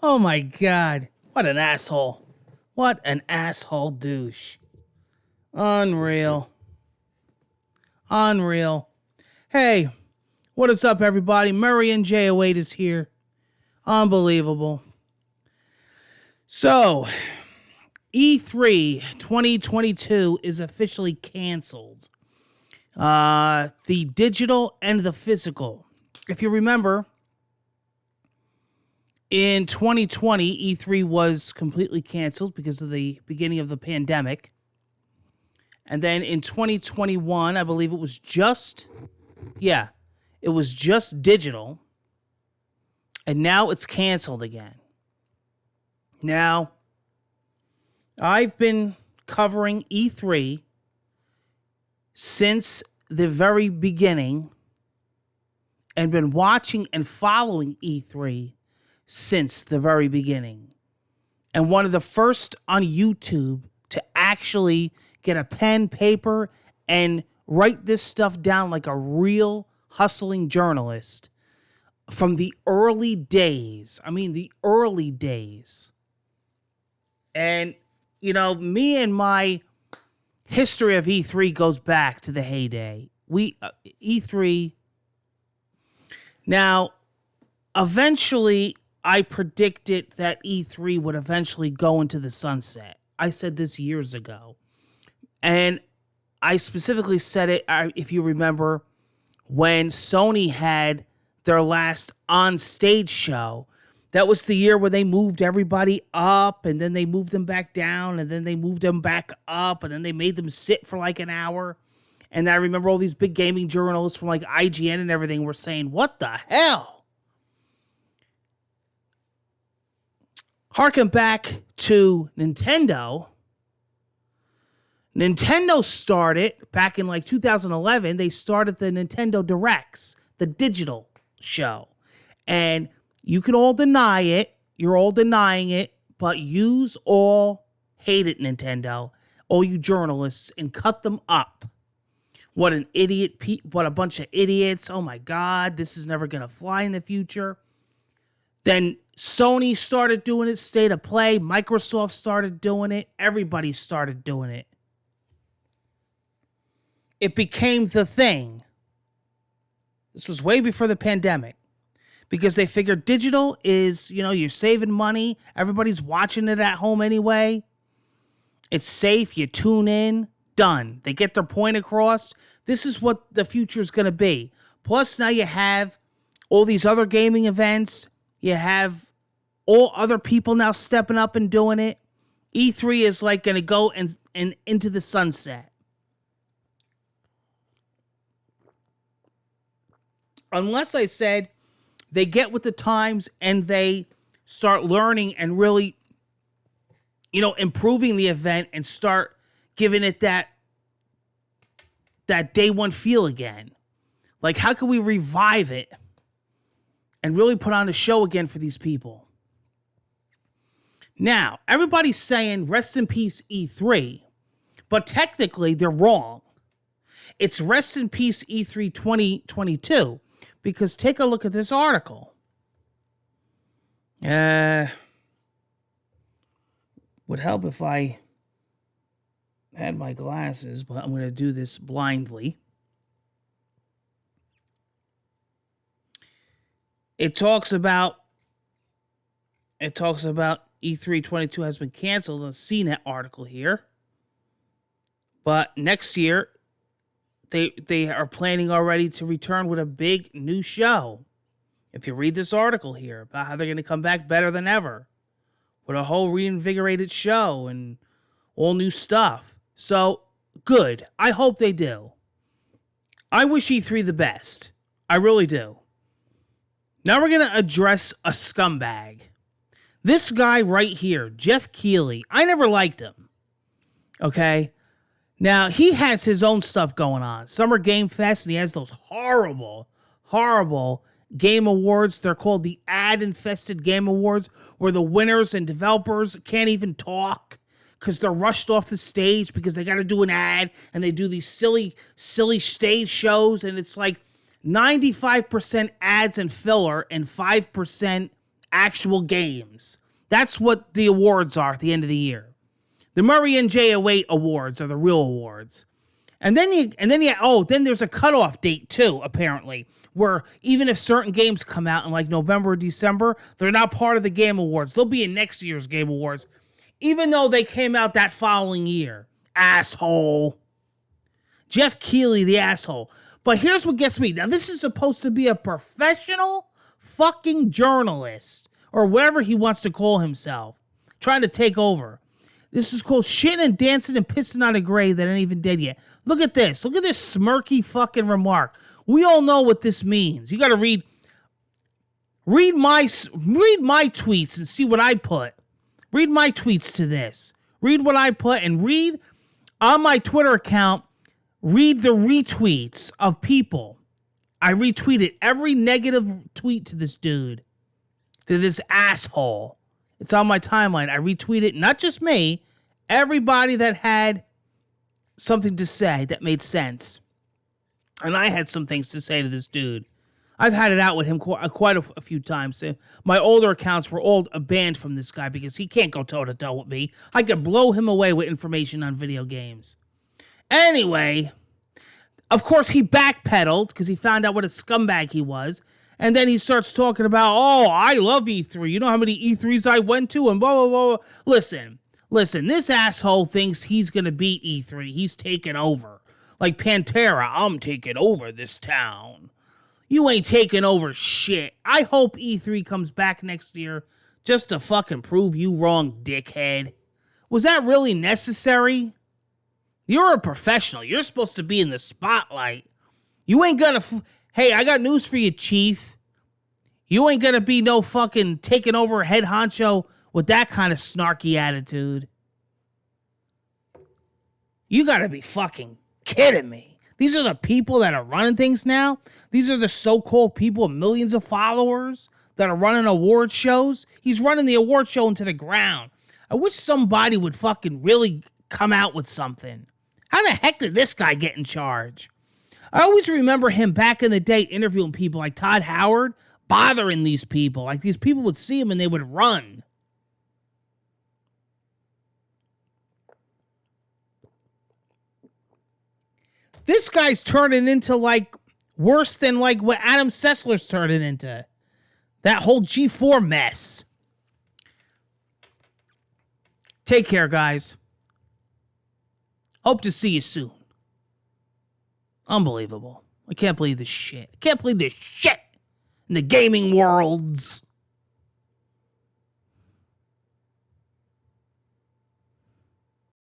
Oh my God. What an asshole. What an asshole douche. Unreal. Unreal. Hey, what is up, everybody? Murray and J08 is here. Unbelievable. So, E3 2022 is officially canceled. The digital and the physical. If you remember, in 2020, E3 was completely canceled because of the beginning of the pandemic. And then in 2021, I believe it was just digital. And now it's canceled again. Now, I've been covering E3 since the very beginning and been watching and following E3 since the very beginning. And one of the first on YouTube to actually get a pen, paper, and write this stuff down like a real hustling journalist from the early days. I mean, the early days. And, you know, me and my history of E3 goes back to the heyday. E3. Now, eventually, I predicted that E3 would eventually go into the sunset. I said this years ago. And I specifically said it, if you remember, when Sony had their last on-stage show. That was the year where they moved everybody up, and then they moved them back down, and then they moved them back up, and then they made them sit for like an hour. And I remember all these big gaming journalists from like IGN and everything were saying, what the hell? Harken back to Nintendo. Nintendo started back in like 2011. They started the Nintendo Directs, the digital show. And you can all deny it. You're all denying it. But yous all hate it, Nintendo. All you journalists, and cut them up. What an idiot. What a bunch of idiots. Oh my God. This is never going to fly in the future. Then Sony started doing it. State of Play. Microsoft started doing it. Everybody started doing it. It became the thing. This was way before the pandemic. Because they figured digital is, you know, you're saving money. Everybody's watching it at home anyway. It's safe. You tune in. Done. They get their point across. This is what the future is going to be. Plus, now you have all these other gaming events. You have all other people now stepping up and doing it. E3 is like going to go and into the sunset. Unless I said they get with the times and they start learning and really, you know, improving the event and start giving it that day one feel again. Like, how can we revive it and really put on a show again for these people? Now, everybody's saying rest in peace E3, but technically they're wrong. It's rest in peace E3 2022. Because take a look at this article. Would help if I had my glasses, but I'm going to do this blindly. It talks about E3 22 has been canceled. The CNET article here. But next year, They are planning already to return with a big new show. If you read this article here about how they're going to come back better than ever with a whole reinvigorated show and all new stuff. So, good. I hope they do. I wish E3 the best. I really do. Now we're going to address a scumbag. This guy right here, Geoff Keighley. I never liked him. Okay? Now, he has his own stuff going on. Summer Game Fest, and he has those horrible, horrible game awards. They're called the ad-infested game awards, where the winners and developers can't even talk because they're rushed off the stage because they got to do an ad, and they do these silly stage shows, and it's like, 95% ads and filler and 5% actual games. That's what the awards are at the end of the year. The Murray and J08 awards are the real awards. And then there's a cutoff date too, apparently, where even if certain games come out in like November or December, they're not part of the Game Awards. They'll be in next year's Game Awards, even though they came out that following year. Asshole. Geoff Keighley, the asshole. But here's what gets me. Now, this is supposed to be a professional fucking journalist, or whatever he wants to call himself, trying to take over. This is called shitting and dancing and pissing on a grave that ain't even dead yet. Look at this. Look at this smirky fucking remark. We all know what this means. You got to read my tweets and see what I put. Read my tweets to this. Read what I put and read on my Twitter account. Read the retweets of people. I retweeted every negative tweet to this dude, to this asshole. It's on my timeline. I retweeted, not just me, everybody that had something to say that made sense. And I had some things to say to this dude. I've had it out with him quite a few times. My older accounts were all banned from this guy because he can't go toe-to-toe with me. I could blow him away with information on video games. Anyway, of course, he backpedaled because he found out what a scumbag he was. And then he starts talking about, oh, I love E3. You know how many E3s I went to and blah, blah, blah. Listen, this asshole thinks he's going to beat E3. He's taking over. Like Pantera, I'm taking over this town. You ain't taking over shit. I hope E3 comes back next year just to fucking prove you wrong, dickhead. Was that really necessary? You're a professional. You're supposed to be in the spotlight. You ain't gonna... Hey, I got news for you, Chief. You ain't gonna be no fucking taking over head honcho with that kind of snarky attitude. You gotta be fucking kidding me. These are the people that are running things now? These are the so-called people with millions of followers that are running award shows? He's running the award show into the ground. I wish somebody would fucking really come out with something. How the heck did this guy get in charge? I always remember him back in the day interviewing people like Todd Howard, bothering these people. Like these people would see him and they would run. This guy's turning into like worse than like what Adam Sessler's turning into. That whole G4 mess. Take care, guys. Hope to see you soon. Unbelievable. I can't believe this shit. I can't believe this shit in the gaming worlds.